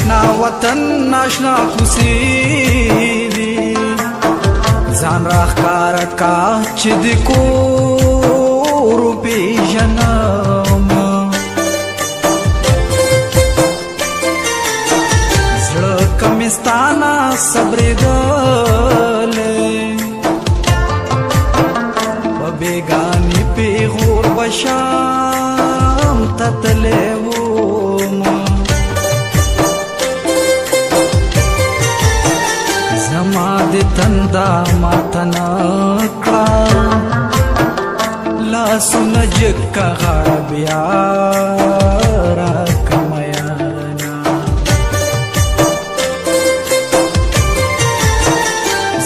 آشنا وطن آشنا کوڅې دي ځان راښکاره کا چې د کور وپېژنم زړه که مې ستا نه صبرېدلی په بېګانې پېغور به شام ته تللی وم زما د تنده ماته نه کړه لاسونه جګ که غاړه بیا راکړه میانه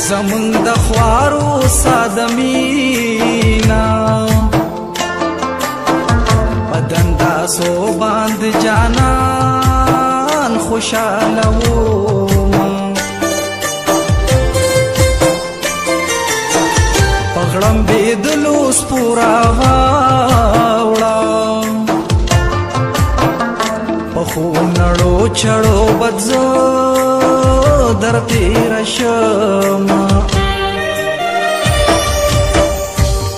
زمونږ د خوارو ساده مینه په دنداسو باندې جانان خوشحاله وم غړمبېدلو سپوره واوړه پخو نړو چړو بد زه در تېره شمه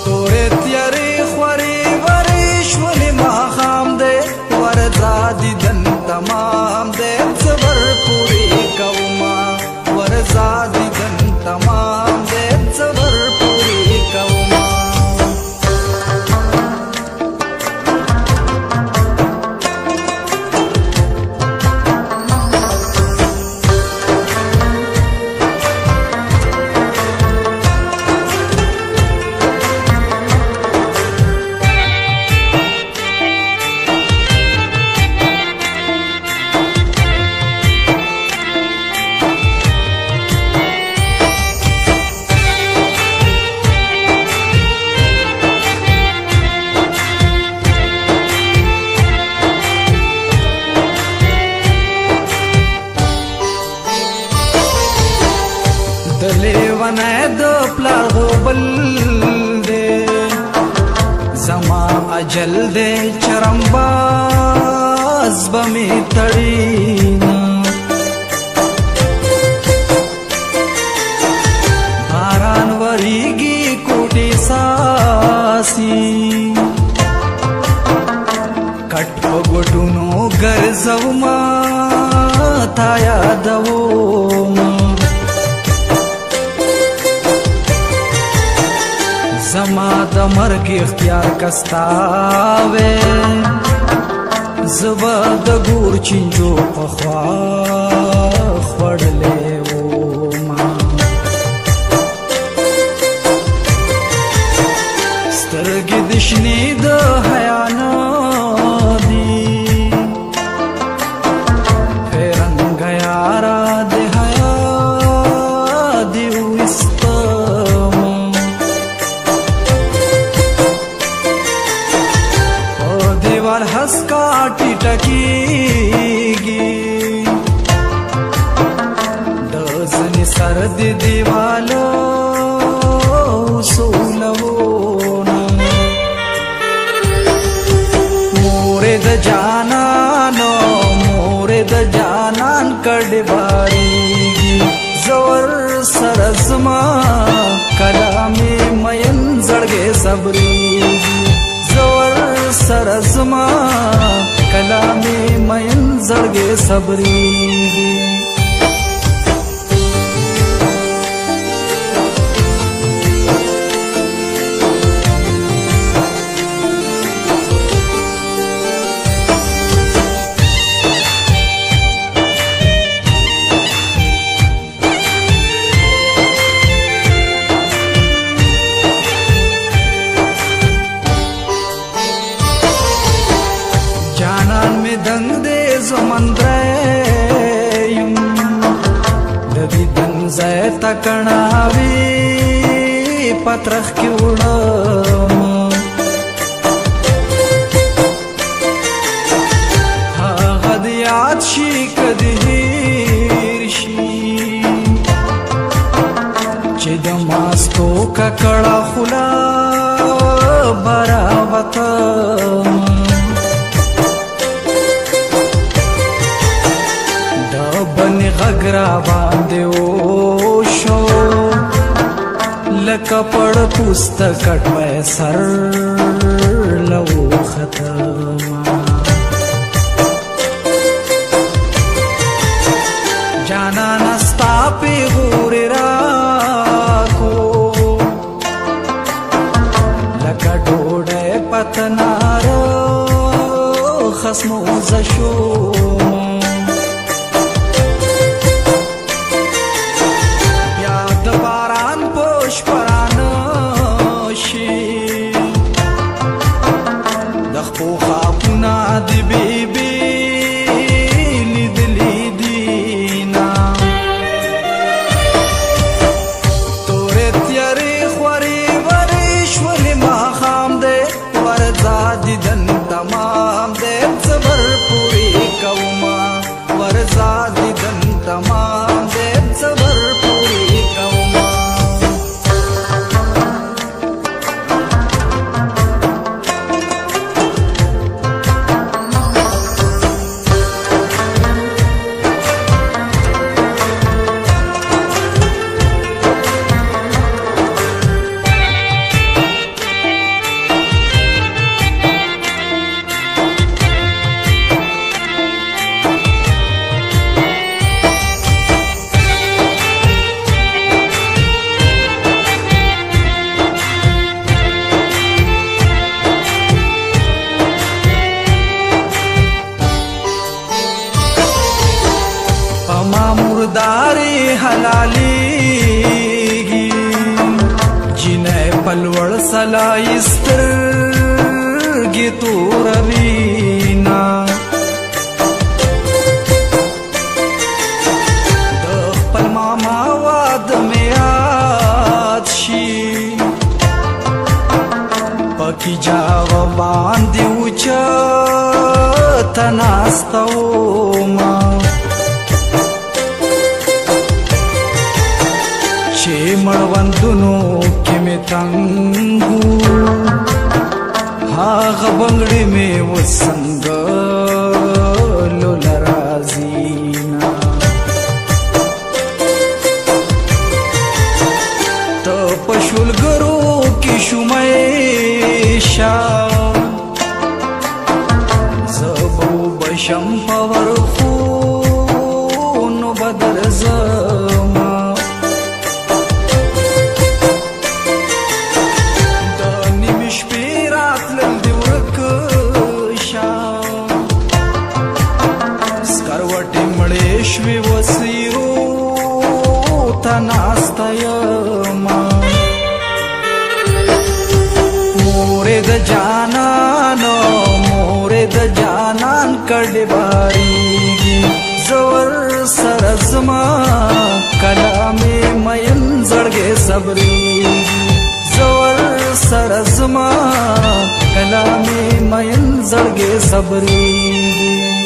تورې تیارې خورې ورې شولې ماښام دی ورځه دیدن تمام دی صبر پورې کومه ورځه دیدن تمام دی صبر لیونی د پلار غوبل دی زما اجل دی چرمباز به مې تړینه باران وریږي کوټې ساسي کټ په ګوټونو ګرځومه تا یادومه زما د مرګ اختیار کستاوې زبا د ګور چینجو په خوا خوړلې وما سترګې د شنې د حیا نه دي فیرنګ یاره د حیا دې ویستمه हंसका टिटकीगी डजनी सर्द दीवालो सोलवोना मोरे द जानान कड़े बारीगी जोर सरजमा कलामे मयन जड़गे सबरीगी जोर सरजमा कलामे मयन जड़गे सबरी दंग दे समंद्रयम ददी दंग जय तकणावी पत्रख की उड़म हा गदियात शी कदीरशी चिदमास्तो का कड़ा खुला बरावतम غگرا باندې وشو لکه پړ پوست کټ مې سر لو ختم جانا نستا پی غور راکو لکه ډوډۍ پتنار خصمو زشو تمام دې صبر پوری کوما ورزا دیدن تمام دې صبر پوری کوما मुर्दारी हलालीगी जिन्हें पलवड़ सलाइस्तर गी तो रवीना दपल मामा वाद में आदशी पकी जाव बांधी उचा तनास्तोमा चे मळवंतुनो के में तंगू हाग बंगड़ी में वो संग लोलराजीना तो पशुल गरो की शुमैशा जबू बशम पवर खून बदर जमा विश्वी वसीरो तनास्तयमा मोरे द जानान कड़े बारीगी जोर सरजमा कलामे मयन जड़गे सबरीगी जोर सरजमा कलामे मयन जड़गे सबरीगी